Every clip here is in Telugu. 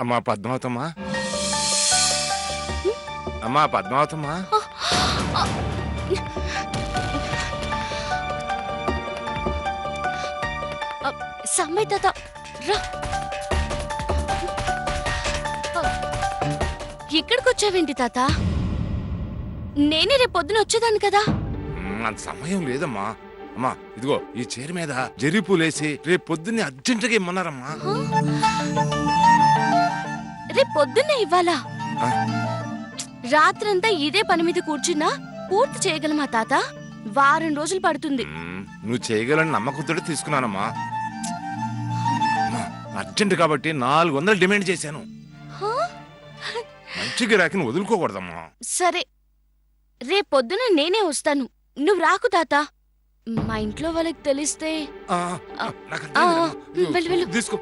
అమ్మా పద్మావతమ్మా, అమ్మా పద్మావతమ్మా. సమ్మయ్య తాత రా. ఇక్కడికి వచ్చావేంటి తాత? నేనే రేపు పొద్దున వచ్చేదాన్ని కదా. అంత సమయం లేదమ్మా. అమ్మా ఇదిగో ఈ చీర మీద జరీ పూలేసి రేపు పొద్దున్నే అర్జెంటుగా ఇమ్మన్నారమ్మా. రేపు పొద్దున్నే ఇవ్వాలా? రాత్రంతా ఇదే పని మీద కూర్చున్నా పూర్తి చేయగలమా తాత? వారం రోజులు పడుతుంది. నువ్వు చేయగలని నమ్మకంతో తీసుకున్నానమ్మా. అర్జెంట్ కాబట్టి 400 డిమాండ్ చేశాను. మంచి గిరాకీని వదులుకోకూడదమ్మా. సరే రేపు పొద్దున నేనే వస్తాను, నువ్వు రాకు తాత. మా ఇంట్లో వాళ్ళకి తెలిస్తే వెళ్ళు వెళ్ళు. తీసుకో.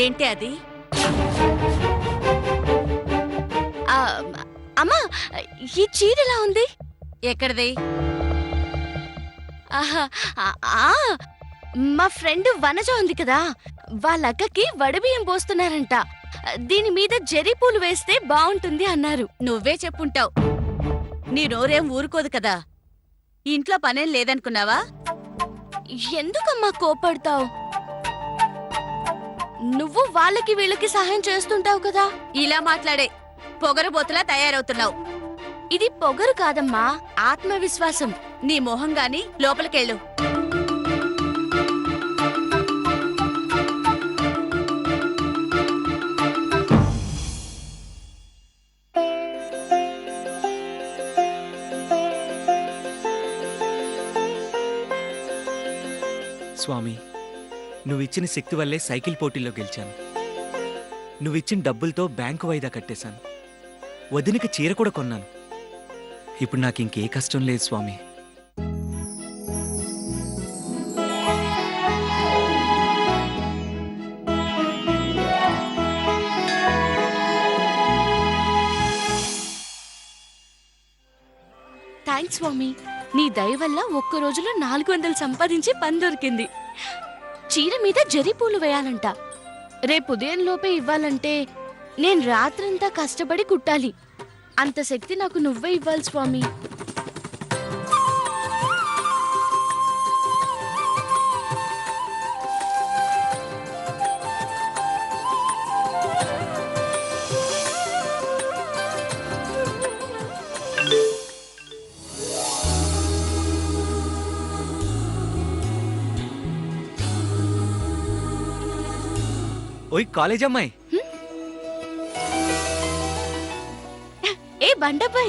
ఏంటి అది? అమ్మా ఈ చీర ఎలా ఉంది? ఎక్కడిది? మా ఫ్రెండ్ వనజ ఉంది కదా, వాళ్ళ అక్కకి వడబియ్యం పోస్తున్నారంట. దీని మీద జరీ పూలు వేస్తే బాగుంటుంది అన్నారు. నువ్వే చెప్పుంటావు. నీ నోరేం ఊరుకోదు కదా. ఇంట్లో పనేం లేదనుకున్నావా? ఎందుకమ్మా కోపడతావు? నువ్వు వాళ్ళకి వీళ్ళకి సహాయం చేస్తుంటావు కదా. ఇలా మాట్లాడే పొగరుబోతులా తయారవుతున్నావు. ఇది పొగరు కాదమ్మా, ఆత్మవిశ్వాసం. నీ మొహం గాని లోపలికెళ్ళు. స్వామి, నువ్విచ్చిన శక్తి వల్లే సైకిల్ పోటీల్లో గెలిచాను. నువ్విచ్చిన డబ్బులతో బ్యాంకు వాయిదా కట్టేశాను. వదినకి చీర కూడా కొన్నాను. ఇప్పుడు నాకు ఇంకే కష్టం లేదు స్వామి. థ్యాంక్స్ స్వామి, నీ దయ వల్ల ఒక్క రోజులో 400 సంపాదించి పని దొరికింది. చీర మీద జరీ పూలు వేయాలంట. రేపు ఉదయం లోపే ఇవ్వాలంటే నేను రాత్రంతా కష్టపడి కుట్టాలి. అంత శక్తి నాకు నువ్వే ఇవ్వాలి స్వామి. ఓయ్ కాలేజ్ అమ్మాయి, ఏ బండపై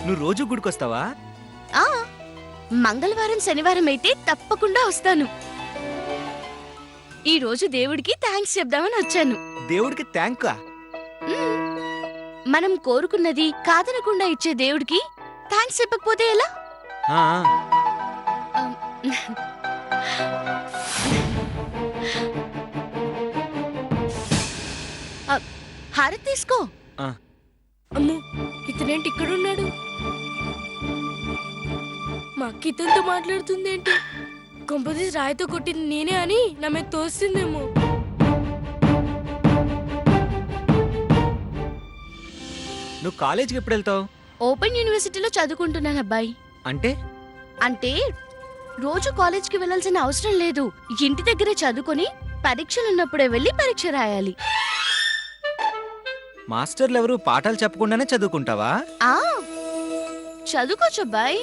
నువ్వు రోజు గుడికొస్తావా? మంగళవారం శనివారం అయితే తప్పకుండా వస్తాను. ఈ రోజు దేవుడికి థ్యాంక్స్ చెప్దామని వచ్చాను. దేవుడికి థ్యాంకా? మనం కోరుకున్నది కాదనకుండా ఇచ్చే దేవుడికి థ్యాంక్స్ చెప్పకపోతే ఎలా? హారతి తీసుకో. అమ్మో, ఇతనేంటి ఇక్కడున్నాడు? మా అక్క ఇతనితో మాట్లాడుతుందేంటి? కొంపదీసి రాయితో కొట్టింది నేనే అని నా మీద తోస్తుందేమో. నువ్వు కాలేజీకి ఎప్పుడు వెళ్తావు? ఓపెన్ యూనివర్సిటీలో చదువుకుంటున్నాను అబ్బాయి. అంటే అంటే రోజు కాలేజ్కి వెళ్ళాల్సిన అవసరం లేదు. ఇంటి దగ్గరే చదువుకొని పరీక్షలున్నప్పుడే వెళ్ళి పరీక్ష రాయాలి. మాస్టర్లు ఎవరు పాఠాలు చెప్పకుండానే చదువుకుంటావా? చదువుకోవచ్చు అబ్బాయి.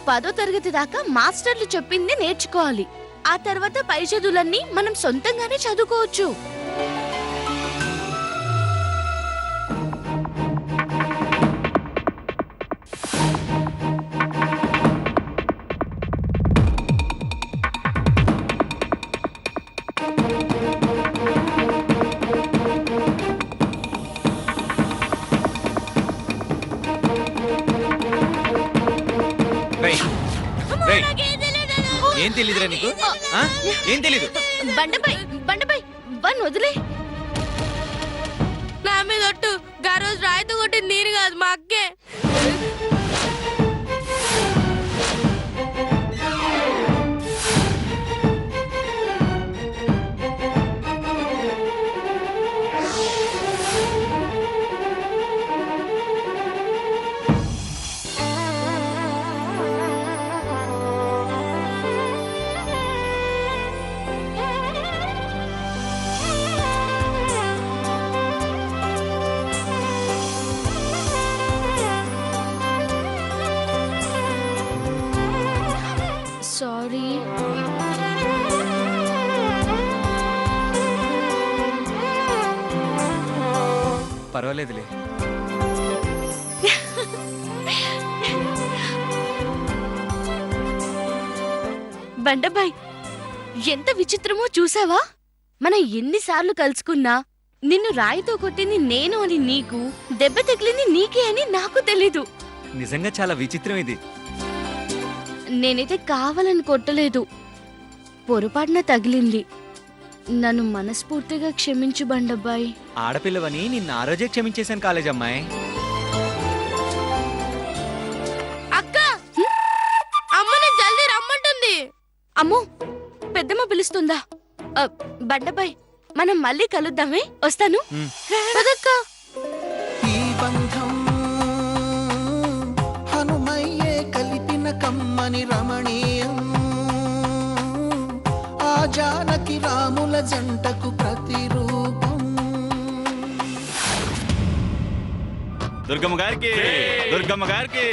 10వ తరగతి దాకా మాస్టర్లు చెప్పింది నేర్చుకోవాలి. ఆ తర్వాత పై చదువులన్నీ మనం సొంతంగానే చదువుకోవచ్చు. రేయ్, ఏం తెలీదురా నీకు? ఆ? ఏం తెలీదు? బండపై వన్ వదిలే. నా మీద ఒట్టు గా రోజు రాయితో కొట్టింది నేను కాదు మా అక్కే. సారీ. పర్వాలేదులే. బండబాయ్, ఎంత విచిత్రమో చూసావా? మనం ఎన్నిసార్లు కలుసుకున్నా నిన్ను రాయితో కొట్టింది నేను అని నీకు, దెబ్బ తగిలింది నీకే అని నాకు తెలీదు. నిజంగా చాలా విచిత్రం ఇది. నేనైతే కావాలని కొట్టలేదు, పొరపాటున తగిలింది. నన్ను మనస్ఫూర్తిగా క్షమించు బండబ్బాయ్. ఆడపిల్లవని నిన్న ఆ రోజే క్షమించేశాను కాలేజ్ అమ్మాయి. అక్క అమ్మని జల్దీ రమ్మంటుంది. అమ్మో, పెద్దమ్మ పిలుస్తుందా? బండబాయ్, మనం మళ్ళీ కలుద్దామే. వస్తాను. పదక్కా. ఈ బంధం హనుమయ్యే కలిపిన కమ్మని రమణీయం. ఆ జానకి రాముల జంటకు ప్రతిరూపం. దుర్గమ్మ గారికి, దుర్గమ్మ గారికి,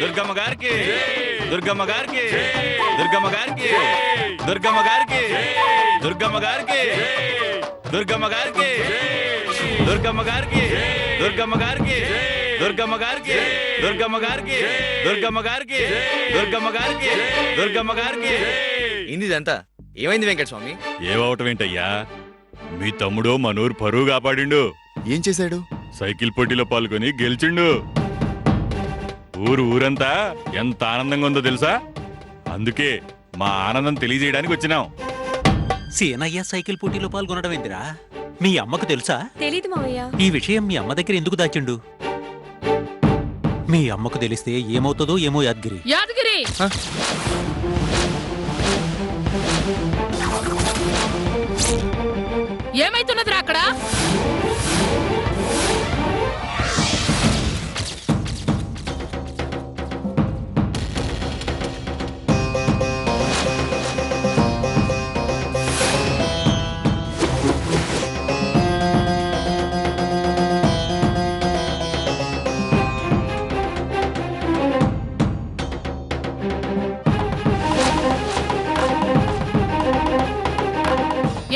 దుర్గమ్మ గారికి, దుర్గమ్మ గారికి, దుర్గమ్మ గారికి, దుర్గమ్మ గారికి, దుర్గమ్మ గారికి, దుర్గమ్మ గారికి, దుర్గమ్మ గారికి, దుర్గమ్మ గారికి, దుర్గమ్మ గారికి, దుర్గమ్మ గారికి, దుర్గమ్మ గారికి, దుర్గమ్మ గారికి, దుర్గమ్మ గారికి. ఏంది ఇదంతా? ఏమైంది వెంకటస్వామి? ఏమవటం ఏంటయ్యా? మీ తమ్ముడు మనూరు పరువు కాపాడిండు. ఏం చేశాడు? సైకిల్ పోటీలో పాల్గొని గెలిచిండు. ఊరంతా ఎంత ఆనందంగా ఉందో తెలుసా? అందుకే మా ఆనందం తెలియజేయడానికి వచ్చినాం. సీనయ్య సైకిల్ పోటీలో పాల్గొనడం ఏందిరా? మీ అమ్మకు తెలుసా? తెలీదు మావయ్య. ఈ విషయం మీ అమ్మ దగ్గర ఎందుకు దాచిండు? మీ అమ్మకు తెలిస్తే ఏమవుతుందో ఏమో. యాద్గిరి ఏమైతున్నదిరా అక్కడ?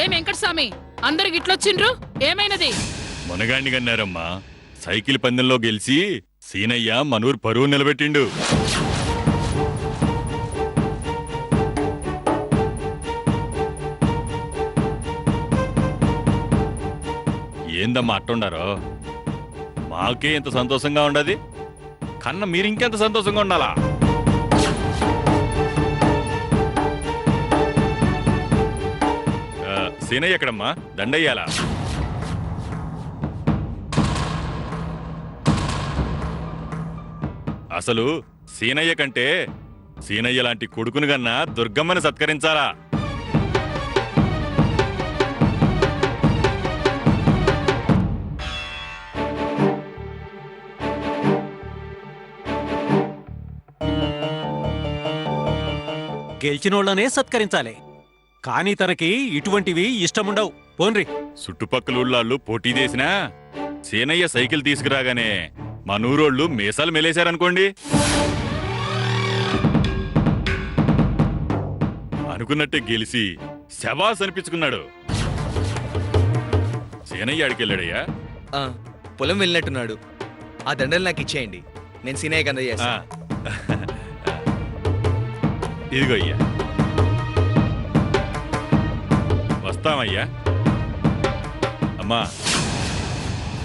ఏం వెంకటస్వామి, అందరు గిట్లొచ్చిండ్రు? ఏమైనది? మనగాన్ని కన్నారమ్మా. సైకిల్ పందెంలో గెలిచి సీనయ్య మనూరు పరువు నిలబెట్టిండు. ఏందమ్మా అట్టుండారో? మాకే ఎంత సంతోషంగా ఉండదు, కన్న మీరింకెంత సంతోషంగా ఉండాలా? సీనయ్య ఎక్కడమ్మా? దండయ్యాలా? అసలు సీనయ్య కంటే సీనయ్య లాంటి కొడుకును గన్నా దుర్గమ్మని సత్కరించాలా? గెలిచినోళ్లనే సత్కరించాలి, కానీ తనకి ఇటువంటివి ఇష్టముండవు. పోన్రి. చుట్టుపక్కల ఊళ్ళాళ్ళు పోటీ చేసినా సీనయ్య సైకిల్ తీసుకురాగానే మనూరోళ్ళు మీసాలు మెలేశారనుకోండి, అనుకున్నట్టే గెలిచి శబాస్ అనిపించుకున్నాడు. సీనయ్య ఆడికెళ్ళాడయ్యా? పొలం వెళ్ళినట్టున్నాడు. ఆ దండలు నాకు ఇచ్చేయండి, నేను సీనయ్యకి అందజేస్తా. ఇదిగో అయ్యా. వస్తామయ్యా. అమ్మా,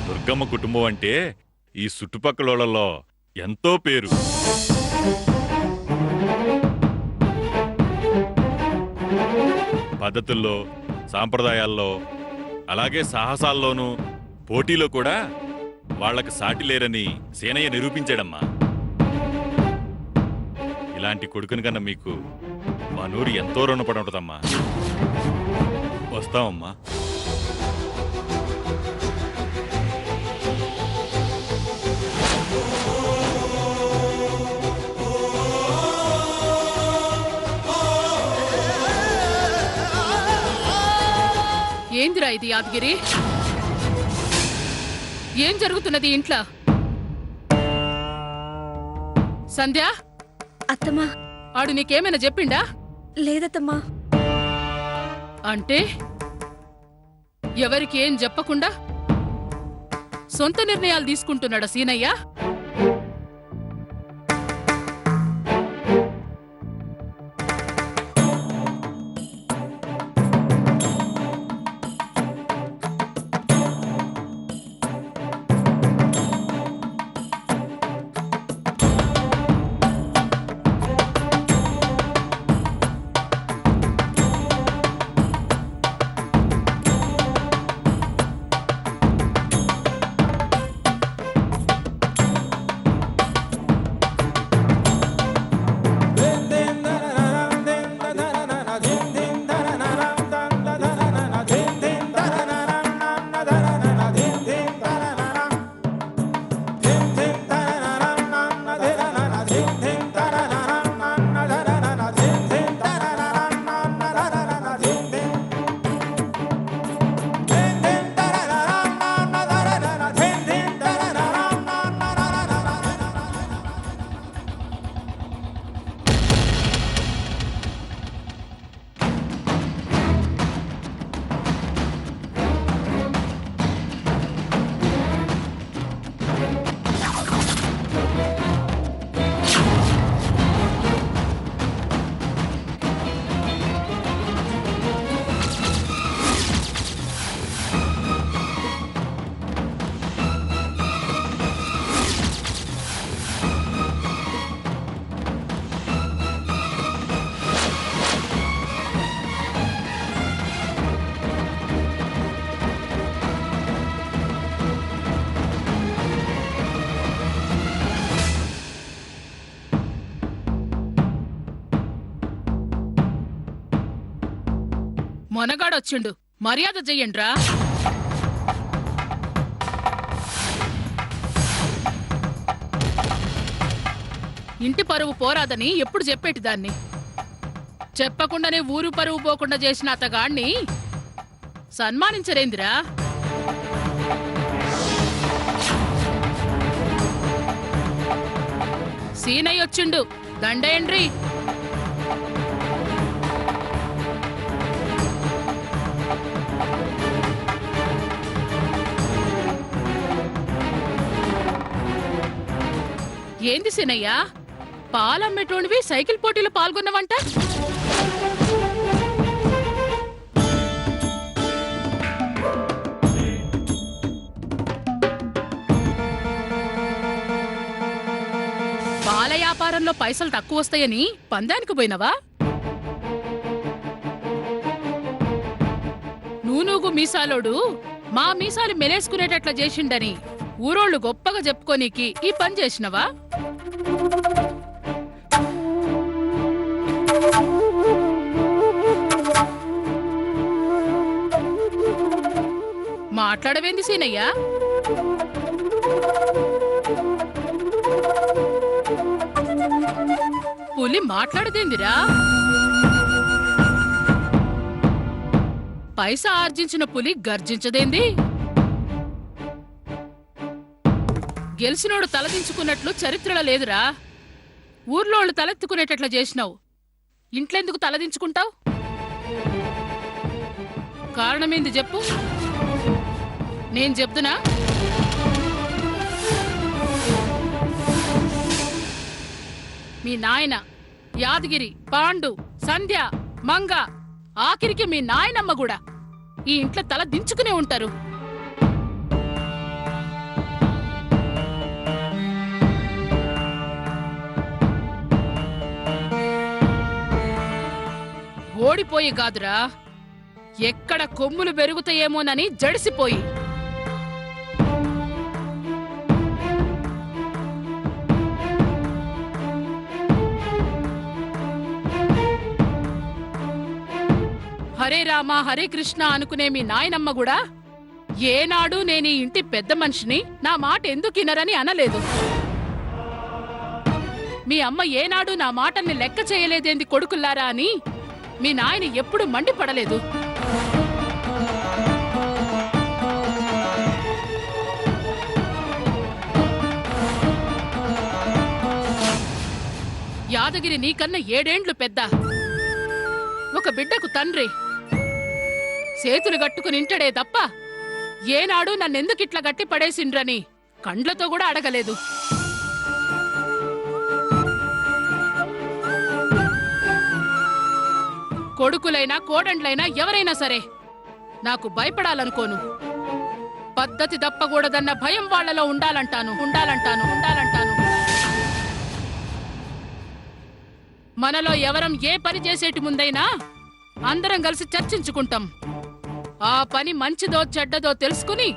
దుర్గమ్మ కుటుంబం అంటే ఈ చుట్టుపక్కల ఎంతో పేరు. పద్ధతుల్లో సాంప్రదాయాల్లో అలాగే సాహసాల్లోనూ పోటీలో కూడా వాళ్లకు సాటి లేరని సేనయ్య నిరూపించాడమ్మా. ఇలాంటి కొడుకుని కన్నా మీకు మా నూరు ఎంతో రుణపడి ఉంటుందమ్మా. వస్తామమ్మా. ఏందిరా ఇది యాదగిరి? ఏం జరుగుతున్నది ఇంట్లో? సంధ్య, అత్తమ్మా. ఆడు నీకేమైనా చెప్పిండా? లేదత్తమ్మా. అంటే ఎవరికి ఏం చెప్పకుండా సొంత నిర్ణయాలు తీసుకుంటున్నాడా సీనయ్య? మొనగాడొచ్చిండు, మర్యాద చెయ్యండ్రా. ఇంటి పరువు పోరాదని ఎప్పుడు చెప్పేటి దాన్ని? చెప్పకుండానే ఊరు పరువు పోకుండా చేసిన అతగాణ్ణి సన్మానించరేందిరా? సీనయ్య వచ్చిండు, దండేయండ్రి. ఏంది సీనయ్య, పాలమ్మేటోనివి సైకిల్ పోటీలో పాల్గొన్నవంట? పాల వ్యాపారంలో పైసలు తక్కువ వస్తాయని పందానికి పోయినవా? నూనూగు మీసాలోడు మా మీసాలు మెలేసుకునేటట్లా చేసిండని ఊరోళ్ళు గొప్పగా చెప్పుకోనీకి ఈ పని చేసినవా? మాట్లాడవేంది సీనయ్య? పులి మాట్లాడదేందిరా? పైసా ఆర్జించిన పులి గర్జించదేంది? గెలిచినోడు తలదించుకున్నట్లు చరిత్రలో లేదురా. ఊర్లోళ్ళు తలెత్తుకునేటట్లా చేసినావు. ఇంట్లెందుకు తలదించుకుంటావు? కారణమేంది చెప్పు, నేను చెప్తున్నా. మీ నాయన యాదగిరి, పాండు, సంధ్య, మంగ, ఆఖరికి మీ నాయనమ్మ కూడా ఈ ఇంట్లో తల దించుకునే ఉంటారు. ఓడిపోయి కాదురా, ఎక్కడ కొమ్ములు పెరుగుతాయేమోనని జడిసిపోయి. హరే రామ హరే కృష్ణ అనుకునే మీ నాయనమ్మ కూడా ఏనాడు నేను ఈ ఇంటి పెద్ద మనిషిని, నా మాట ఎందుకినరని అనలేదు. మీ అమ్మ ఏనాడు నా మాటల్ని లెక్క చేయలేదేంది కొడుకుల్లారా అని మీ నాయన ఎప్పుడు మండిపడలేదు. యాదగిరి నీకన్నా 7 ఏండ్లు పెద్ద, ఒక బిడ్డకు తండ్రి. చేతులు గట్టుకుని ఇంటడే తప్ప ఏనాడు నన్నెందుకిట్లా గట్టి పడేసిండ్రని కండ్లతో కూడా అడగలేదు. కొడుకులైనా కోడండ్లైనా ఎవరైనా సరే నాకు భయపడాలనుకోను. పద్ధతి తప్పకూడదన్న భయం వాళ్లలో ఉండాలంటాను. మనలో ఎవరం ఏ పని చేసేటి ముందైనా అందరం కలిసి చర్చించుకుంటాం. ఆ పని మంచిదో చెడ్డదో తెలుసుకుని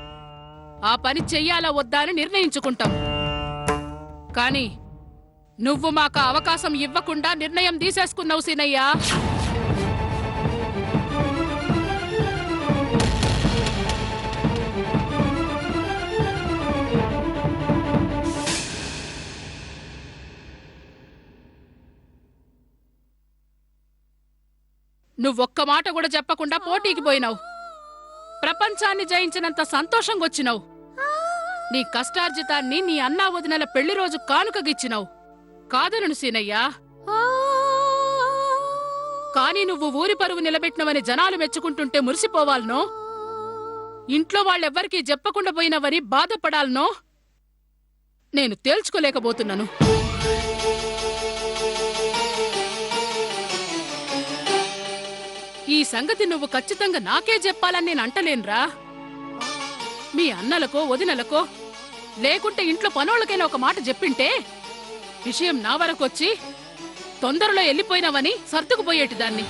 ఆ పని చెయ్యాలా వద్దా అని నిర్ణయించుకుంటాం. కాని నువ్వు మాకు అవకాశం ఇవ్వకుండా నిర్ణయం తీసేసుకున్నావు సీనయ్యా. నువ్వొక్క మాట కూడా చెప్పకుండా పోటీకి పోయినావు. ప్రపంచాన్ని జయించినంత సంతోషంగా వచ్చినావు. నీ కష్టార్జితాన్ని నీ అన్నా వదినల పెళ్లి రోజు కానుకగిచ్చినావు. కాదనను సీనయ్యా. కాని నువ్వు ఊరి పరువు నిలబెట్టినవని జనాలు మెచ్చుకుంటుంటే మురిసిపోవాలనో, ఇంట్లో వాళ్ళెవ్వరికీ చెప్పకుండా పోయినవని బాధపడాలనో నేను తేల్చుకోలేకపోతున్నాను. ఈ సంగతి నువ్వు ఖచ్చితంగా నాకే చెప్పాలని నేను అంటలేనురా. మీ అన్నలకో వదినలకో లేకుంటే ఇంట్లో పనోళ్ళకైనా ఒక మాట చెప్పింటే విషయం నా వరకొచ్చి తొందరలో వెళ్ళిపోయినావని సర్దుకుపోయేటి దాన్ని.